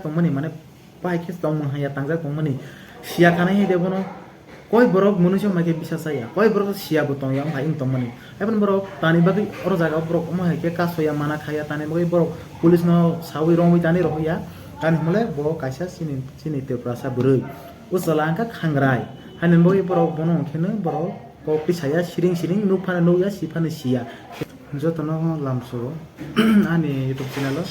tongmani mane pai kes tong haya tangjak tongmani sia kanai debono koi borok manusia make bisa saya koi borok sia botong yang haing tongmani even borok tani bagi oro jaga borok oma ke kaso ya mana khaya tani bagi borok pulis no sawi romi tani rohya kan mole borok kaisa sini te prasa burui usalangka khangrai hanin bagi borok bono khene borok ko pisaya siring nupana no ya sipana sia jotono lamsoro ani youtube channel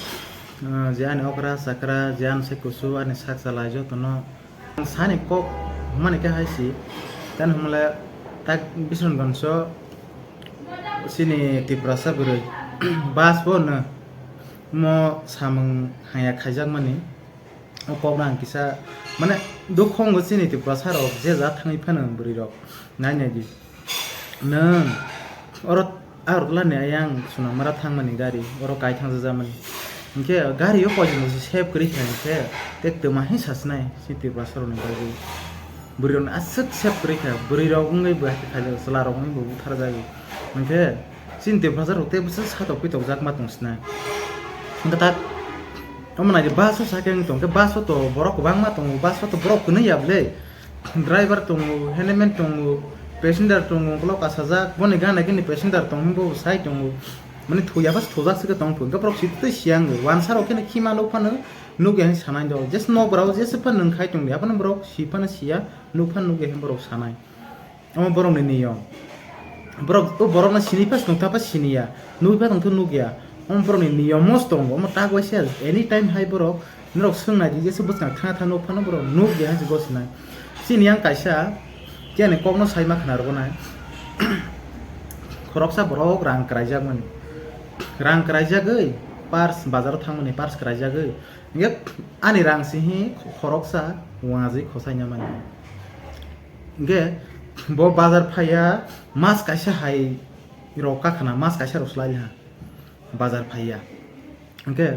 jian okra sakra jian sekusu ani saksala jotono sani kok mane ke haisi dan humla tak bisun gonso sini tiprasa burui bas bon mo samung haya khajak mani opograng kisa mane dukhong go sini tiprasa ro je ja thangi phana burui ro nanya di nang orot arla ne ayang suna mara thangmani gari oro kai thangja jamani ke gari yo pojin mo save kri khan ke tek to mahi sasnai siti pasaro ne gari buron asuk save kri kha buri ro ngai ba khale sala ro ngai bu thar jagi ke sinte pasaro te bus sa to pi to jak ma tungsna ngata omna je baso sakeng tong ke baso to borok bang ma tong baso to borok ne yable driver tong helmet tong passenger tong klok asajak bone gana kini passenger tong bo sai tong mane thoya bas thojak sike tong phun gaprok sitte siang wan saro kene khima no phano nu ge sanai do just no brau just pan nang khai tong ya pan brok sipana sia nu phan nu ge brok sanai am borong ne niyo brok to borok na sini pas tong ta pas sinia nu pa tong thu nu ge am borong ne niyo mos tong am ta go sel anytime hai borok nrok sung na di just bus na tha no phano borok nu ge ha go sinai siniang kaisa jane kok no sai ma khnar go nai khorok sa borok rang kraijak mani rang kraijak gei pars bazar thangmani pars kraijak gei nge ani rang sihi khorok sa waji khosai nyamani nge bo bazar phaya mas kaisa hai roka khana mas kaisa roslai ha bazar phaya nge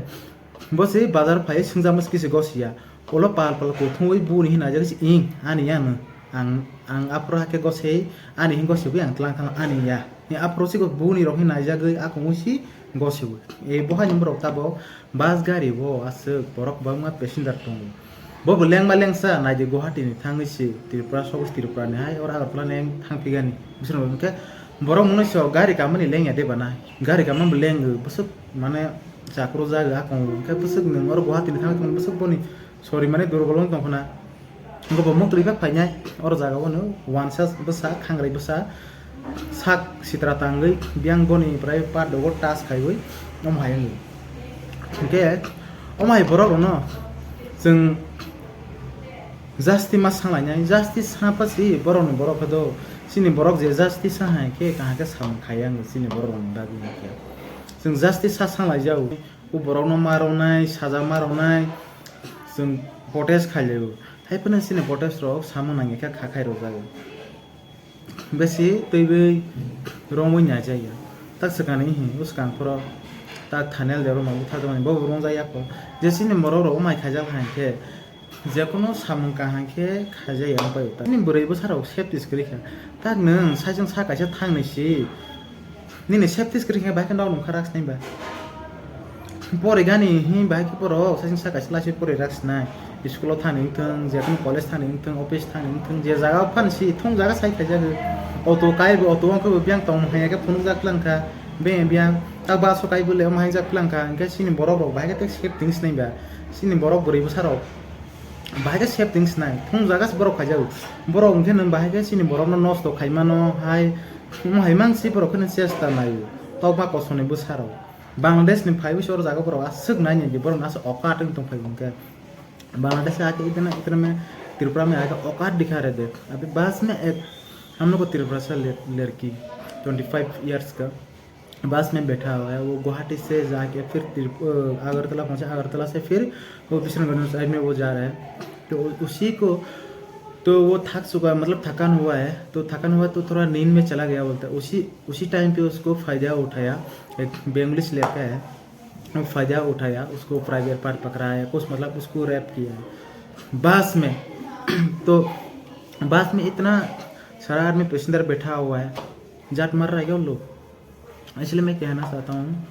bo sei bazar phaya singja mas kisi gosia olo pal ko thoi bu ni na jagi ing ani yang ang apro ke gosei ani hingo sibu ang tlang ani ya ni apro si go buni rohi na jagi aku musi gosibu e boha nyumro tabo bas gari bo as borok bangma passenger tong bo leng maleng sa na je guwahati ni thangi si tripura sobus tripura ni hai ora apla neng thangpigani bisno ke borok muno so gari kamani leng ya de bana gari kamam leng busuk mane chakro jaga aku ke busuk ni or guwahati ni thang busuk boni sorry mane durgolong tong khona ngo bo mok triba phainya or jaga wono one sas besa khangrai besa sak sitra tangai biang boni prai pa dogo tas khaioi om hayang ke omai borok no jeng jasti mas sanglanya jasti sapasi borok no borok do sini borok je jasti sahai ke kaha ke sam khayang sini borok no dagi ke jeng jasti sa sanglai jau u borok no maronai saja maronai jeng potes khaileu haipana sini potes rok samu nange ka khakai ro jago besi tebe romoi nya jaya tak sakani hi uskan pro tak thanel dero ma utha doni bo rong jaya ko jesini moro ro mai khaja hanke jekono samung ka hanke khaja ya pai ta ni burei bo saro safety skri kha tak nang sajang sa kaisa thangnai si ni safety skri kha ba kan dong kharaks nai ba pore gani hi ba ki poro sajang sa kaisa lasi pore raks nai school thani thang jeton college thani thang office thani thang je jaga phansi thong jaga sai khaja auto kai bo auto ko biang tong haya ka phunu jak langka be biang ta ba so kai bole mai jak langka ke sini borok rok ba ka save things nai ba sini borok buri busaro ba ka save things nai thong jaga borok khaja borok ngke nang ba ka sini borok no nosto khaimano hai mo hai mang si borok khone chesta nai to ba ko sone busaro bangladesh ni phai bisor jaga borok asuk nai ni borok as okating tong phai ngke Bangladesh से आके इतना में त्रिपुरा में आके औकात दिखा रहे थे अभी बस में एक हम लोग को त्रिपुरा से लड़की 25 इयर्स का बस में बैठा हुआ है वो गुवाहाटी से जाके फिर अगरतला पहुंचा अगरतला से फिर वो किशनगंज साइड में वो जा रहा है तो उसी को तो वो थक चुका मतलब थकान हुआ है तो थकान हुआ तो थोड़ा नींद में चला गया बोलता है उसी टाइम पे उसको फ़ायदा उठाया एक बेंगलिश लड़का है फ़ायदा उठाया उसको प्राइवेट पार्ट पकड़ाया कुछ मतलब उसको रैप किया बस में तो बस में इतना सारा आदमी पैसेंजर बैठा हुआ है जाट मर रहा है क्या लोग इसलिए मैं कहना चाहता हूँ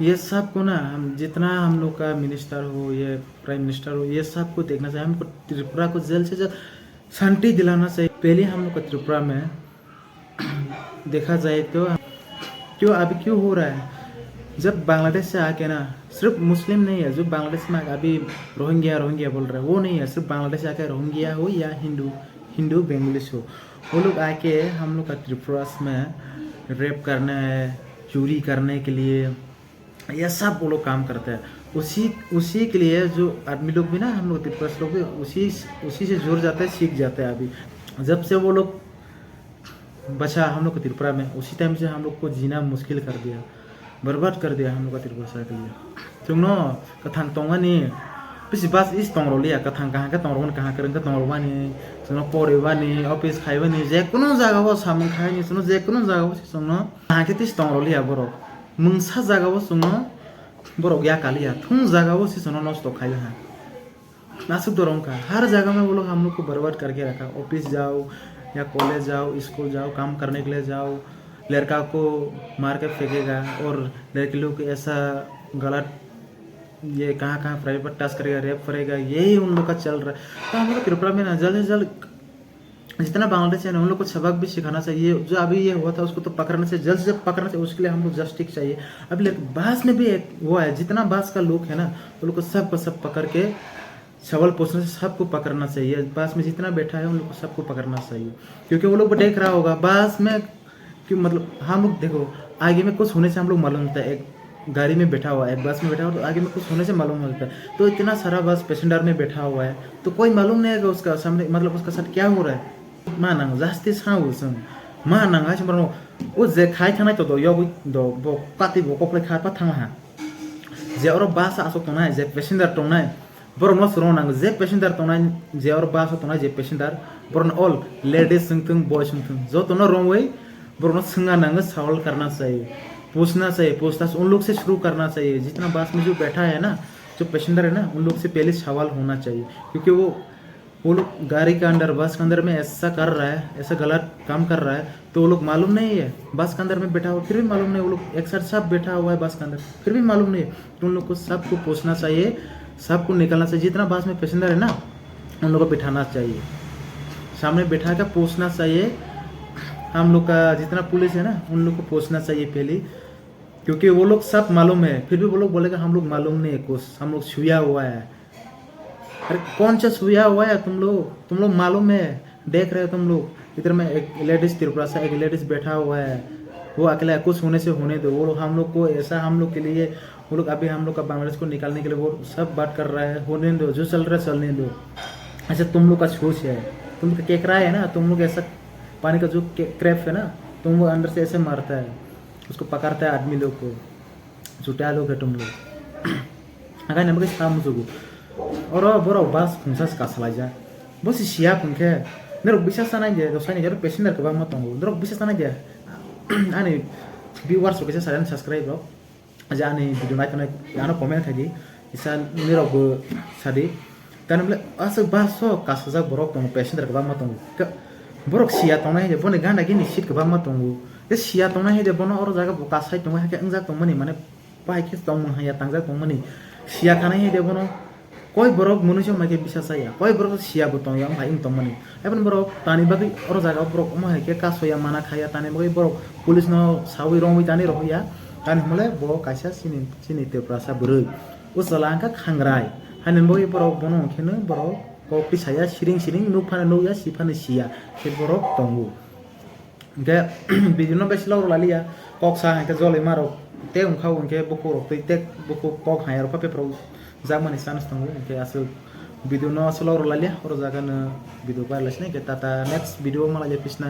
ये सब को ना हम जितना हम लोग का मिनिस्टर हो ये प्राइम मिनिस्टर हो ये सब को देखना चाहिए। हमको त्रिपुरा को जल्द से जल्द शांति दिलाना चाहिए। पहले हम लोग का त्रिपुरा में देखा जाए तो क्यों हो रहा है, जब बांग्लादेश से आके ना सिर्फ मुस्लिम नहीं है जो बांग्लादेश में अभी रोहिंग्या बोल रहे हैं, वो नहीं है। सिर्फ बांग्लादेश से आके रोहिंग्या हो या हिंदू बेंगोलिस हो, वो लोग आके हम लोग का त्रिपुरा में रेप करना है, चोरी करने के लिए, यह सब वो लोग काम करते हैं। उसी के लिए जो आदमी लोग भी ना हम लोग त्रिपुरा लोग भी उसी से जुड़ जाते हैं, सीख जाते हैं। अभी जब से वो लोग बचा हम लोग को त्रिपुरा में, उसी टाइम से हम लोग को जीना मुश्किल कर दिया, बर्बाद कर दिया हम लोग का त्रिपुरा के लिए। तुमनो कथांग तोंगानी पिसी बास इस तोंगरोलिया कथांग कहाँ का तोंगरोन कहाँ करें का तोंगरोवानी सुनो पौड़ेवानी ऑफिस खाइवानी जे कुनो जगह वो सामन खाइनी सुनो जे कुनो जगह वो सुनो कहाँ के तिस तोंगरोलिया बरो मुंसा जगह वो सुनो बरो गया कालिया थुं जगह वो सुनो नॉस्ट खाई है नासुक दोरों का हर जगह में वो लोग हम लोग को बर्बाद करके रखा। ऑफिस जाओ या कॉलेज जाओ, स्कूल जाओ, काम करने के लिए जाओ, लड़का को मार के फेंकेगा और लड़की लोग ऐसा गलत ये कहाँ प्राइवेट टास्क करेगा, रेप करेगा, यही उन लोग का चल रहा है। तो हम लोग त्रिपुरा में ना जल्द से जल्द जितना बांग्लादेश है ना उन लोग को सबक भी सिखाना चाहिए। जो अभी ये हुआ था उसको तो पकड़ना चाहिए, जल्द से जल्द पकड़ना चाहिए। उसके लिए हम लोग जस्टिस चाहिए। अभी बास में भी एक वो है, जितना बास का लोग है ना उन लोग को सब पकड़ के सवाल पूछने से सबको पकड़ना चाहिए। बास में जितना बैठा है उन लोग को सबको पकड़ना चाहिए, क्योंकि वो लोग देख रहा होगा बास में क्यों, मतलब हम लोग देखो आगे में कुछ होने से हम लोग मालूम होता है। एक गाड़ी में बैठा हुआ है, एक बस में बैठा हुआ तो आगे में कुछ होने से मालूम होता है। तो इतना सारा बस पैसेंजर में बैठा हुआ है तो कोई मालूम नहीं है कि उसका सामने मतलब उसका साथ क्या हो रहा है। मानंग जास्ती साउ सं मानंग आज मरो ओ जे खाइ थानाय तो दो यो दो बो पाति बो कोप्ले खापा थांगा हा जे और बास आसो तोनाय जे पैसेंजर तोनाय बरनो सुरोनांग जे पैसेंजर तोनाय जे और बास तोनाय जे पैसेंजर बरन ऑल लेडीज संगथं बॉयज संगथं जो तो न रोंग वे बरनो संगा नंग सवाल करना चाहिए, पूछना चाहिए। पूछताछ उन लोग से शुरू करना चाहिए। जितना बस में जो बैठा है ना, जो पैसेंजर है ना, उन लोग से पहले सवाल होना चाहिए, क्योंकि वो लोग गाड़ी के अंदर बस के अंदर में ऐसा कर रहा है, ऐसा गलत काम कर रहा है तो वो लोग मालूम नहीं है। बस के अंदर में बैठा हुआ फिर भी मालूम नहीं, वो लोग एक साथ सब बैठा हुआ है बस के अंदर फिर भी मालूम नहीं है। तो उन लोग को सबको पूछना चाहिए, सबको निकलना चाहिए। जितना बस में पैसेंजर है ना उन लोग को बिठाना चाहिए, सामने बैठा कर पूछना चाहिए। हम लोग का जितना पुलिस है ना उन लोग को पूछना चाहिए पहले, क्योंकि वो लोग सब मालूम है फिर भी वो लोग बोलेगा हम लोग मालूम नहीं है कुछ, हम लोग छुया हुआ है। अरे कौन सा छुया हुआ है? तुम लोग मालूम है, देख रहे हो तुम लोग। इधर में एक लेडीज त्रिपुरा से एक लेडीज बैठा हुआ है, वो अकेला कुछ होने से होने दो। वो लोग हम लोग को ऐसा हम लोग के लिए वो लोग अभी हम लोग का बांग्लादेश को निकालने के लिए वो सब बात कर रहा है। होने दो, जो चल रहा है चलने दो। अच्छा तुम लोग का सोच है, तुम लोग का केकरा है ना, तुम लोग ऐसा पानी का जो क्रैप है ना तुम वो अंदर से ऐसे मारता है, उसको पकड़ता है आदमी लोग को, जुटा लोग है तुम लोग। अगर नमक साम जुगु और बरो बास खुंसास कासलाजा बस सिया खुंखे नरक बिसास ना जे दोसानि जरो पैसेंजर के बा मतंगो नरक बिसास ना जे आनि व्यूअर्स के सारे सब्सक्राइब रो जा आनि वीडियो नायतने यानो कमेंट खादि इसा नरक सादि तानबले आस बासो कासजा बरक तंग पैसेंजर के बा मतंगो बरक सिया तंग हे बने गांडा गिनि सीट के बा मतंगो ए सिया तंग हे बनो और जागा कासाय तंग हे अंजा तंग मनि माने पाइके तंग हया तंगजा तंग मनि सिया खाना हे बनो कोई बरक मनुष्य माके bisa saya कोई बरक सिया बतंग yang भाई तंग मनि एबन बरक तानि बागै और जागा बरक मा हे के कासया माना खाया तानि बागै बरक पुलिस न सावि रंगै तानि रहोया तानि हमले बरक कासा सिनि तेप्रासा बुरै उसलांका खांग्राय हानिन बगै बरक बनो खेनो बरक को पिसाया सिरिं नु फाना नु या सिफानो सिया के बरक तंगु के बिदिनो बेसलाव लालिया कक्सा के जले मारो ते उखाव के बको रखै ते बको कक हायर पापे प्रो जामनि सानस तंगु के आसो भिडियो न असलाव लालिया और जागानो भिडियो बायलासने के टाटा नेक्स्ट भिडियो मला जे पिसना